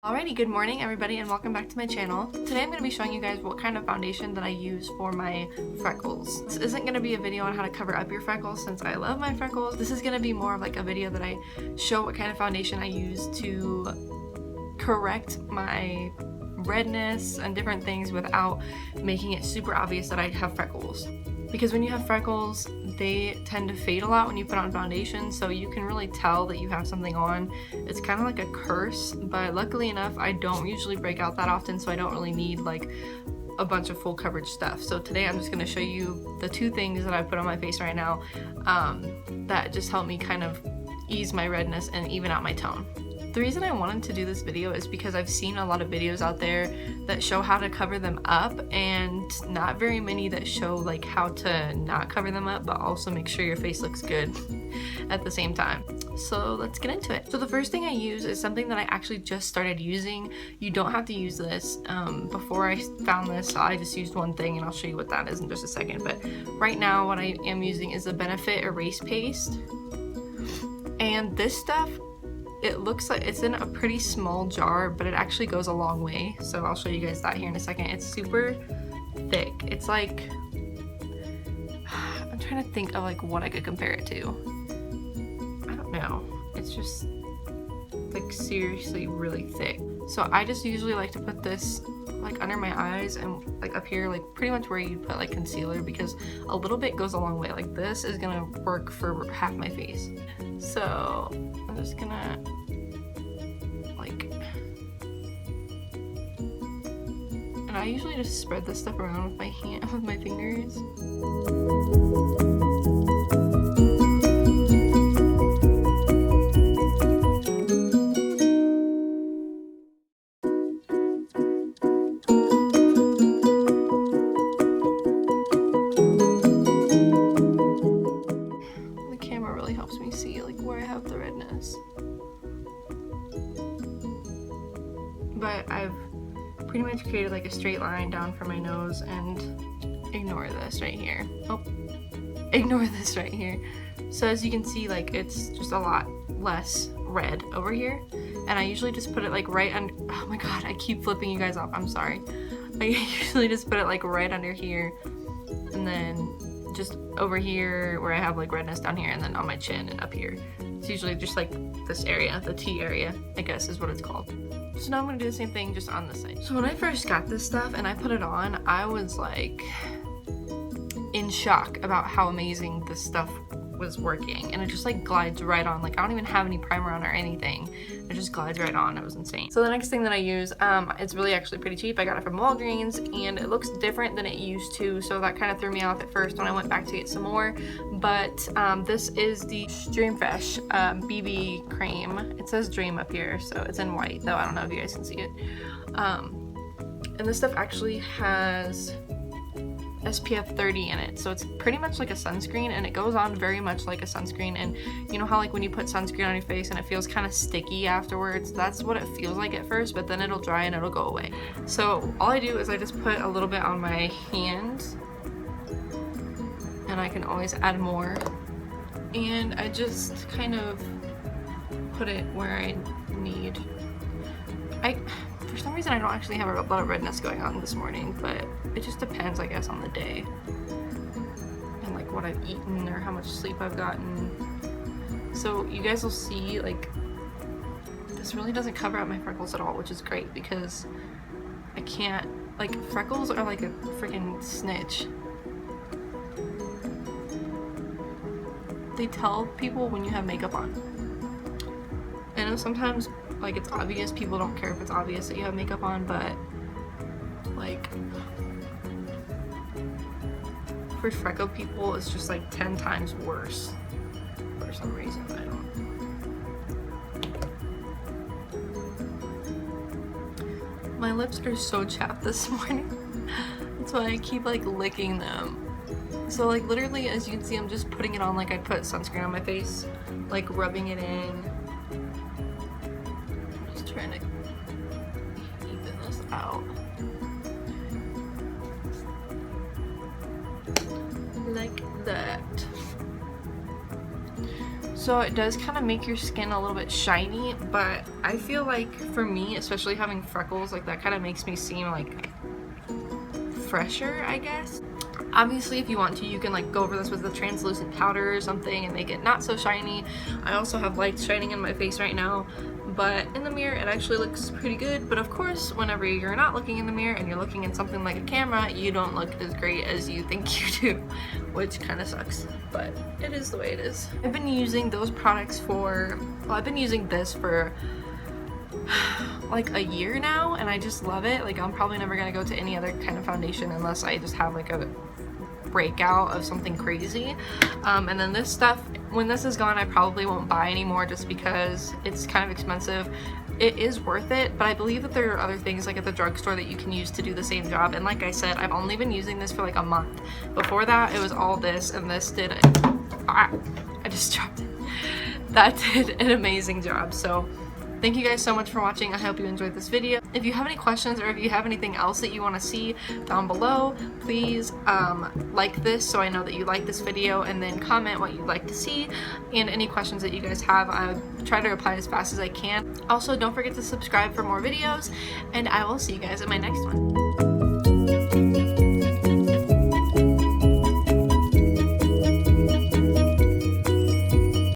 Alrighty, good morning everybody and welcome back to my channel. Today I'm going to be showing you guys what kind of foundation that I use for my freckles. This isn't going to be a video on how to cover up your freckles since I love my freckles. This is going to be more of like a video that I show what kind of foundation I use to correct my redness and different things without making it super obvious that I have freckles. Because when you have freckles, they tend to fade a lot when you put on foundation, so you can really tell that you have something on. It's kind of like a curse, but luckily enough, I don't usually break out that often, so I don't really need like a bunch of full coverage stuff. So today I'm just going to show you the two things that I put on my face right now that just help me kind of ease my redness and even out my tone. The reason I wanted to do this video is because I've seen a lot of videos out there that show how to cover them up and not very many that show like how to not cover them up but also make sure your face looks good at the same time. So let's get into it. So the first thing I use is something that I actually just started using. You don't have to use this. Before I found this, I just used one thing and I'll show you what that is in just a second. But right now what I am using is the Benefit Erase Paste. And this stuff, it looks like it's in a pretty small jar, but it actually goes a long way. So I'll show you guys that here in a second. It's super thick. It's like, I'm trying to think of like what I could compare it to. I don't know. It's just like seriously really thick. So I just usually like to put this like under my eyes and like up here, like pretty much where you put like concealer, because a little bit goes a long way. Like this is gonna work for half my face. So I'm just gonna like, and I usually just spread this stuff around with my hand, with my fingers. Helps me see like where I have the redness. But I've pretty much created like a straight line down from my nose, and ignore this right here. Oh, ignore this right here. So as you can see, like it's just a lot less red over here, and I usually just put it like right under, oh my god, I keep flipping you guys off, I'm sorry. I usually just put it like right under here, and then just over here where I have like redness down here, and then on my chin and up here. It's usually just like this area, the T area, I guess is what it's called. So now I'm gonna do the same thing just on this side. So when I first got this stuff and I put it on, I was like in shock about how amazing this stuff was working, and it just like glides right on. Like I don't even have any primer on or anything, it just glides right on. It was insane. So the next thing that I use, it's really actually pretty cheap. I got it from Walgreens and it looks different than it used to, so that kind of threw me off at first when I went back to get some more. But this is the Dream Fresh BB cream. It says Dream up here, so it's in white though. I don't know if you guys can see it. And this stuff actually has SPF 30 in it, so it's pretty much like a sunscreen, and it goes on very much like a sunscreen. And you know how like when you put sunscreen on your face and it feels kind of sticky afterwards? That's what it feels like at first, but then it'll dry and it'll go away. So all I do is I just put a little bit on my hand, and I can always add more, and I just kind of put it where I need. For some reason I don't actually have a lot of redness going on this morning, but it just depends, I guess, on the day and like what I've eaten or how much sleep I've gotten. So you guys will see like this really doesn't cover up my freckles at all, which is great because I can't, like, freckles are like a freaking snitch. They tell people when you have makeup on. I know sometimes like it's obvious, people don't care if it's obvious that you have makeup on, but like for freckled people it's just like 10 times worse for some reason. I don't. My lips are so chapped this morning. That's why I keep like licking them. So like literally, as you can see, I'm just putting it on like I put sunscreen on my face, like rubbing it in. Trying to even this out like that. So it does kind of make your skin a little bit shiny, but I feel like for me, especially having freckles, like that kind of makes me seem like fresher, I guess. Obviously, if you want to, you can like go over this with a translucent powder or something and make it not so shiny. I also have lights shining in my face right now, but in the mirror it actually looks pretty good. But of course, whenever you're not looking in the mirror and you're looking in something like a camera, you don't look as great as you think you do, which kind of sucks, but it is the way it is. I've been using those products for, well, I've been using this for like a year now, and I just love it. Like, I'm probably never gonna go to any other kind of foundation unless I just have like a breakout of something crazy. And then this stuff, when this is gone, I probably won't buy anymore just because it's kind of expensive. It is worth it, but I believe that there are other things like at the drugstore that you can use to do the same job. And like I said, I've only been using this for like a month. Before that, it was all this, and this did it. I just dropped it. That did an amazing job. So thank you guys so much for watching. I hope you enjoyed this video. If you have any questions or if you have anything else that you want to see down below, please like this so I know that you like this video, and then comment what you'd like to see and any questions that you guys have. I'll try to reply as fast as I can. Also, don't forget to subscribe for more videos, and I will see you guys in my next one.